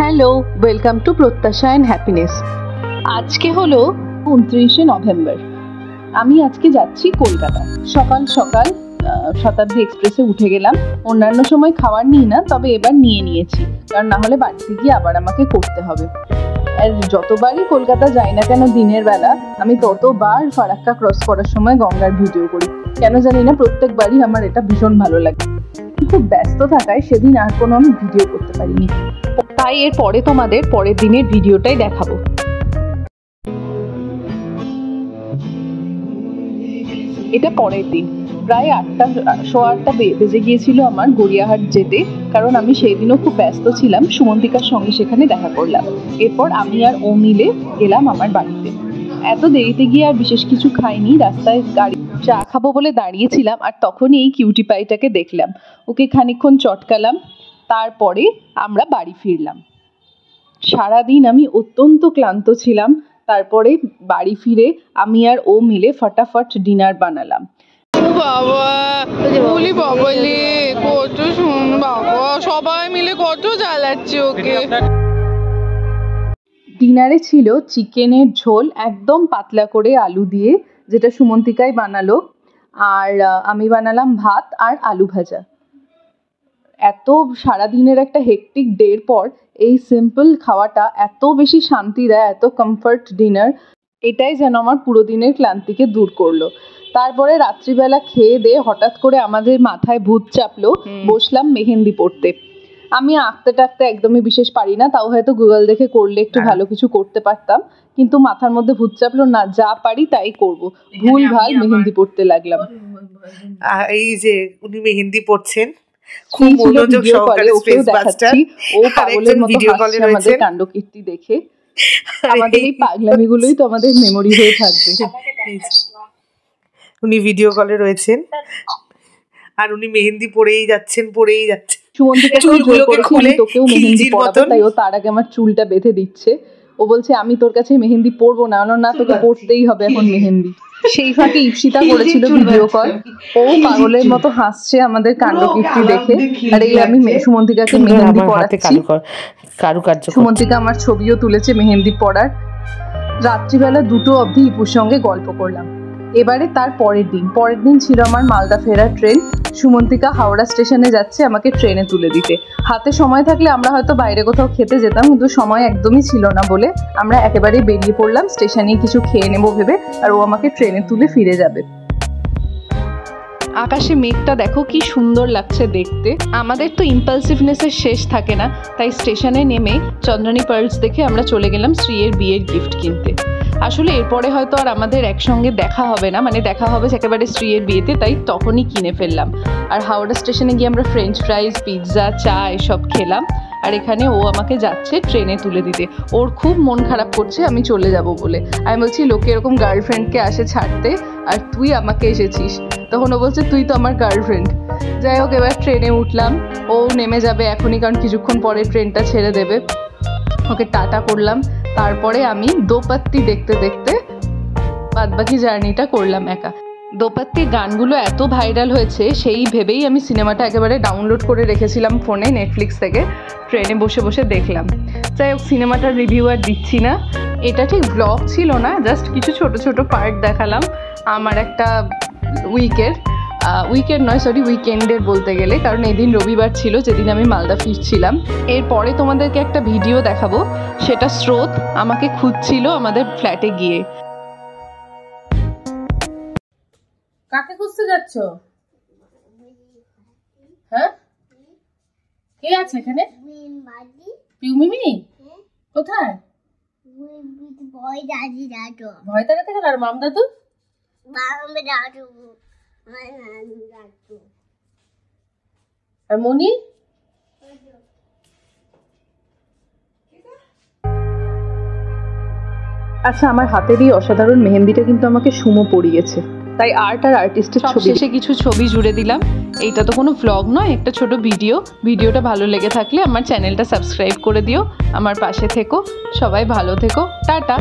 Hello, welcome to প্রত্যাশা and happiness. আজকে হলো 29শে নভেম্বর। আমি আজকে যাচ্ছি কলকাতা। সকাল সকাল শতাব্দী এক্সপ্রেসে উঠে গেলাম। অন্যান্য সময় খাবার নিই না, তবে এবার নিয়ে নিয়েছি, কারণ না হলে বাড়িতে গিয়ে আবার আমাকে করতে হবে। আর যতবারই কলকাতা যাই না কেন দিনের বেলা, আমি ততবার ফারাক্কা ক্রস করার সময় গঙ্গার ভিডিও করি। কেন জানি না, প্রত্যেকবারই আমার এটা ভীষণ ভালো লাগে। খুব ব্যস্ত থাকায় সেদিন আর কোনো আমি ভিডিও করতে পারিনি, তাই এর পরে তোমাদের পরের দিনের ভিডিওটাই দেখাবো। এটা পরের দিন, প্রায় 8:15 বেজে গিয়েছিল আমার গড়িয়াহাট যেতে, কারণ আমি সেই দিনও খুব ব্যস্ত ছিলাম। সুমন্তিকার সঙ্গে সেখানে দেখা করলাম। এরপর আমি আর ও মিলে গেলাম আমার বাড়িতে। এত দেরিতে গিয়ে আর বিশেষ কিছু খাইনি। রাস্তায় গাড়ি চা খাবো বলে দাঁড়িয়েছিলাম, আর তখনই এই কিউটি পাইটাকে দেখলাম। ওকে খানিকক্ষণ চটকালাম, তারপরে আমরা বাড়ি ফিরলাম। সারাদিন আমি অত্যন্ত ক্লান্ত ছিলাম। তারপরে বাড়ি ফিরে আমি আর ও মিলে ফটাফট ডিনার বানালাম। সবাই মিলে কত জ্বালাচ্ছে ওকে। ডিনারে ছিল চিকেনের ঝোল, একদম পাতলা করে আলু দিয়ে, যেটা সুমন্তিকাই বানালো, আর আমি বানালাম ভাত আর আলু ভাজা। এত সারাদিনের একটা হেকটিক ডের পর এই সিম্পল খাওয়াটা এত বেশি শান্তি দেয়, এত কমফর্ট ডিনার, এটাই যেন আমার পুরো দিনের ক্লান্তিকে দূর করলো। তারপরে রাত্রিবেলা খেয়ে দিয়ে হঠাৎ করে আমাদের মাথায় ভূত চাপলো। বসলাম মেহেন্দি পড়তে। আমি আঁকতে টাকতে একদমই বিশেষ পারি না, তাও হয়তো গুগল দেখে করলে একটু ভালো কিছু করতে পারতাম, কিন্তু মাথার মধ্যে ভূত চাপলো না, যা পারি তাই করব। ভুল ভাল মেহেন্দি পড়তে লাগলাম। এই যে উনি মেহেন্দি পড়ছেন, খুব মনোযোগ সহকারে স্পেস বাস্টার। ও পাগলের মতো হাসছে আমাদের কাণ্ডকীর্তি দেখে। আমাদের এই পাগলামিগুলোই তো আমাদের মেমোরি হয়ে থাকবে। উনি ভিডিও কলে রয়েছেন আর উনি মেহেন্দি পড়েই যাচ্ছেন। তোকেও মেহেন্দি পড়াবো, তাই ও তার আগে আমার চুলটা বেঁধে দিচ্ছে। ও বলছে আমি তোর কাছে মেহেন্দি পড়বো না, না তোকে পড়তেই হবে এখন মেহেন্দি। সেই ফাঁকে ইপসিতা করেছিল ভিডিও কল। ও পাগলের মতো হাসছে আমাদের কাণ্ডকীর্তি দেখে। আর এই আমি সুমন্তিকাকে মেহেন্দি পড়াচ্ছি। সুমন্তিকা আমার ছবিও তুলেছে মেহেন্দি পড়ার। রাত্রিবেলা 2টো অবধি ইপুর সঙ্গে গল্প করলাম। এবারে তার পরের দিন ছিল আমার মালদা ফেরার ট্রেন। সুমন্তিকা হাওড়া স্টেশনে যাচ্ছে আমাকে ট্রেনে তুলে দিতে। হাতে সময় থাকলে আমরা হয়তো বাইরে কোথাও খেতে যেতাম, কিন্তু সময় একদমই ছিল না বলে আমরা একেবারেই বেরিয়ে পড়লাম স্টেশনে কিছু খেয়ে নেবো ভেবে, আর ও আমাকে ট্রেনে তুলে ফিরে যাবে। আকাশে মেঘটা দেখো কি সুন্দর লাগছে দেখতে। আমাদের তো ইম্পালসিভনেসের শেষ থাকে না, তাই স্টেশনে নেমে চন্দ্রানী পার্লস দেখে আমরা চলে গেলাম শ্রীয়ের বিয়ের গিফট কিনতে। আসলে এরপরে হয়তো আর আমাদের একসঙ্গে দেখা হবে না, মানে দেখা হবে একেবারে শ্রীয়ের বিয়েতে, তাই তখনই কিনে ফেললাম। আর হাওড়া স্টেশনে গিয়ে আমরা ফ্রেঞ্চ ফ্রাইজ, পিৎজা, চা এসব খেলাম। আর এখানে ও আমাকে যাচ্ছে ট্রেনে তুলে দিতে। ওর খুব মন খারাপ করছে আমি চলে যাব বলে। আমি বলছি লোকে এরকম গার্লফ্রেন্ডকে আসে ছাড়তে, আর তুই আমাকে এসেছিস। তখন ও বলছে তুই তো আমার গার্লফ্রেন্ড। যাই হোক, এবার ট্রেনে উঠলাম। ও নেমে যাবে এখনই, কারণ কিছুক্ষণ পরে ট্রেনটা ছেড়ে দেবে। ওকে টাটা করলাম। তারপরে আমি দোপাত্তি দেখতে দেখতে বাদবাকি জার্নিটা করলাম একা। দোপাত্তির গানগুলো এত ভাইরাল হয়েছে, সেই ভেবেই আমি সিনেমাটা একেবারে ডাউনলোড করে রেখেছিলাম ফোনে, নেটফ্লিক্স থেকে। ট্রেনে বসে বসে দেখলাম। যাই হোক, সিনেমাটার রিভিউ আর দিচ্ছি না। এটা ঠিক ব্লগ ছিল না, জাস্ট কিছু ছোট ছোট পার্ট দেখালাম আমার একটা উইকেন্ডের বলতে গেলে, কারণ এদিন রবিবার ছিল যেদিন আমি মালদা ফিরছিলাম। এরপরে তোমাদেরকে একটা ভিডিও দেখাবো, সেটা স্রোত আমাকে খুঁজছিল আমাদের ফ্ল্যাটে গিয়ে। কাকে খুঁজতে যাচ্ছ? হ্যাঁ, কে আছে এখানে? পিউমিমি কোথায়? ভয় দেখাতে গেল। আর মাম দাদু? আর মনি? আচ্ছা, আমার হাতের এই অসাধারণ মেহেন্দিটা কিন্তু আমাকে সুমো পড়িয়েছে, তাই আর্ট আর আর্টিস্টের ছবি শেষে কিছু ছবি জুড়ে দিলাম। এইটা তো কোনো ভ্লগ নয়, একটা ছোট ভিডিওটা ভালো লেগে থাকলে আমার চ্যানেলটা সাবস্ক্রাইব করে দিও, আমার পাশে থেকো, সবাই ভালো থেকো, টাটা।